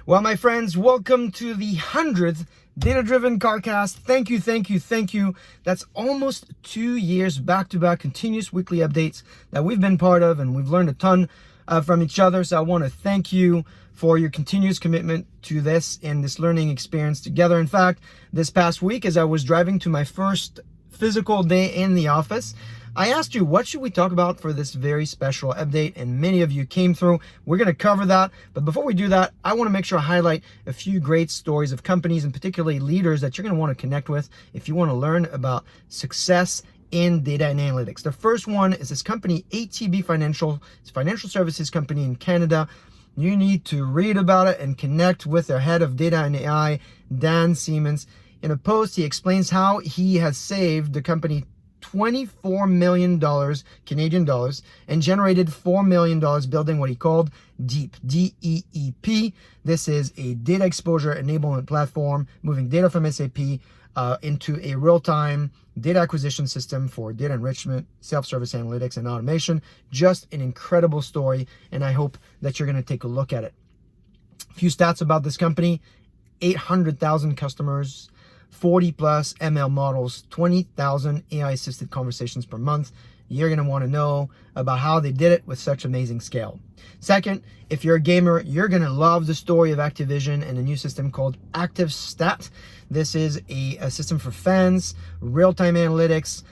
Well, my friends, welcome to the 100th Data-Driven Carcast. Thank you. That's almost 2 years back-to-back continuous weekly updates that we've been part of, and we've learned a ton from each other. So I want to thank you for your continuous commitment to this and this learning experience together. In fact, this past week, as I was driving to my first physical day in the office, I asked you, what should we talk about for this very special update? And many of you came through. We're going to cover that. But before we do that, I want to make sure I highlight a few great stories of companies and particularly leaders that you're going to want to connect with if you want to learn about success in data and analytics. The first one is this company, ATB Financial. It's a financial services company in Canada. You need to read about it and connect with their head of data and AI, Dan Siemens. In a post, he explains how he has saved the company $24 million Canadian dollars and generated $4 million building what he called DEEP, D-E-E-P. This is a data exposure enablement platform, moving data from SAP into a real-time data acquisition system for data enrichment, self-service analytics, and automation. Just an incredible story, and I hope that you're going to take a look at it. A few stats about this company: 800,000 customers, 40 plus ML models, 20,000 AI assisted conversations per month. You're going to want to know about how they did it with such amazing scale. Second, if you're a gamer, you're going to love the story of Activision and a new system called Activestat. This is a system for fans, real-time analytics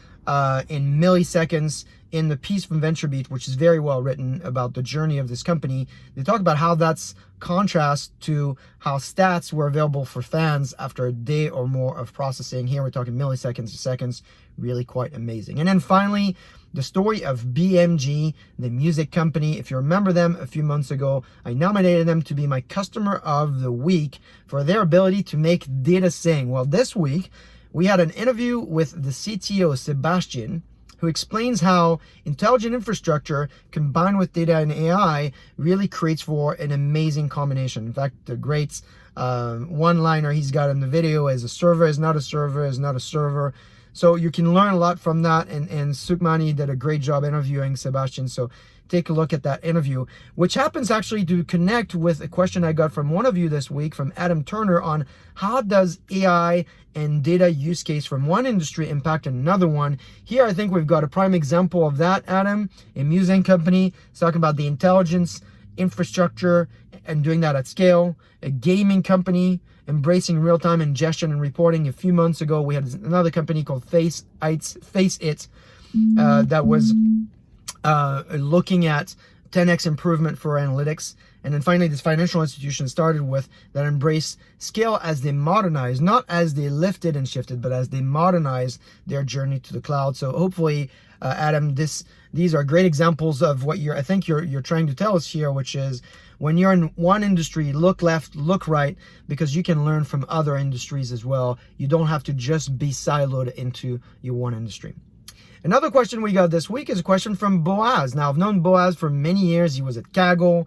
in milliseconds. In the piece from VentureBeat, which is very well written about the journey of this company, they talk about how that's contrast to how stats were available for fans after a day or more of processing. Here we're talking milliseconds to seconds. Really quite amazing. And then finally, the story of BMG, the music company. If you remember them a few months ago, I nominated them to be my customer of the week for their ability to make data sing. Well, this week we had an interview with the CTO, Sebastian, who explains how intelligent infrastructure combined with data and AI really creates for an amazing combination. In fact, the great one-liner he's got in the video is: a server is not a server is not a server. So you can learn a lot from that, and Sukmani did a great job interviewing Sebastian. So take a look at that interview, which happens actually to connect with a question I got from one of you this week, from Adam Turner, on how does AI and data use case from one industry impact another one. Here, I think we've got a prime example of that, Adam. A music company talking about the intelligence infrastructure and doing that at scale. A gaming company embracing real-time ingestion and reporting. A few months ago, we had another company called Face It that was looking at 10x improvement for analytics. And then finally, this financial institution started with that embrace scale as they modernize, not as they lifted and shifted, but as they modernize their journey to the cloud. So hopefully, Adam, these are great examples of what I think you're trying to tell us here, which is when you're in one industry, look left, look right, because you can learn from other industries as well. You don't have to just be siloed into your one industry. Another question we got this week is a question from Boaz. Now, I've known Boaz for many years. He was at Kaggle.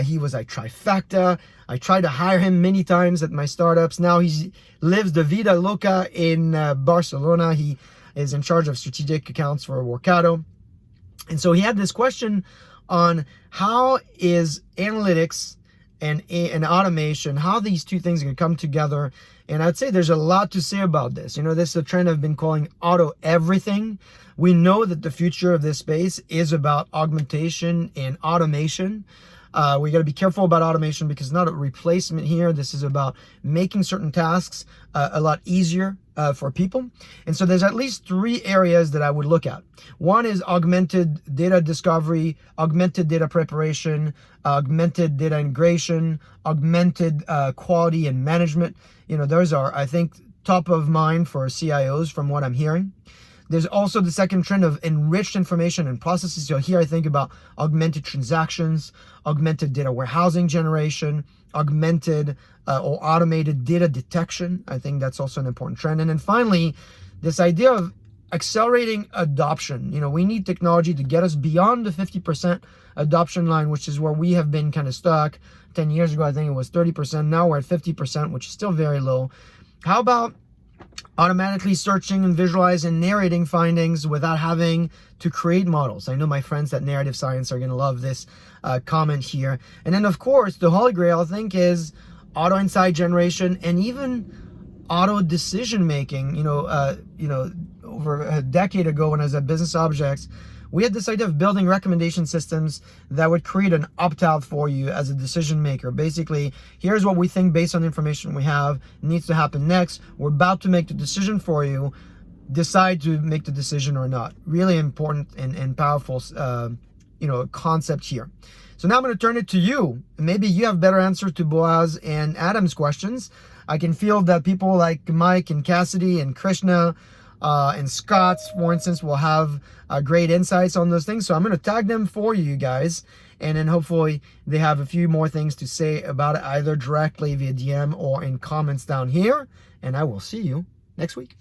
He was at Trifecta. I tried to hire him many times at my startups. Now he lives the Vida Loca in Barcelona. He is in charge of strategic accounts for Workato. And so he had this question on how is analytics and automation, how these two things can come together. And I'd say there's a lot to say about this. You know, this is a trend I've been calling auto everything. We know that the future of this space is about augmentation and automation. We got to be careful about automation because it's not a replacement here. This is about making certain tasks a lot easier for people. And so there's at least 3 areas that I would look at. One is augmented data discovery, augmented data preparation, augmented data integration, augmented quality and management. You know, those are, I think, top of mind for CIOs from what I'm hearing. There's also the second trend of enriched information and processes. So here I think about augmented transactions, augmented data warehousing generation, augmented or automated data detection. I think that's also an important trend. And then finally, this idea of accelerating adoption. You know, we need technology to get us beyond the 50% adoption line, which is where we have been kind of stuck. 10 years ago, I think it was 30%. Now we're at 50%, which is still very low. How about automatically searching and visualizing and narrating findings without having to create models. I know my friends at Narrative Science are going to love this comment here. And then, of course, the holy grail, I think, is auto insight generation and even auto decision making. Over a decade ago when I was at Business Objects, we had this idea of building recommendation systems that would create an opt-out for you as a decision maker. Basically, here's what we think based on the information we have needs to happen next. We're about to make the decision for you. Decide to make the decision or not. Really important and powerful concept here. So now I'm going to turn it to you. Maybe you have better answers to Boaz and Adam's questions. I can feel that people like Mike and Cassidy and Krishna and Scott's, for instance, will have great insights on those things. So I'm going to tag them for you guys. And then hopefully they have a few more things to say about it, either directly via DM or in comments down here. And I will see you next week.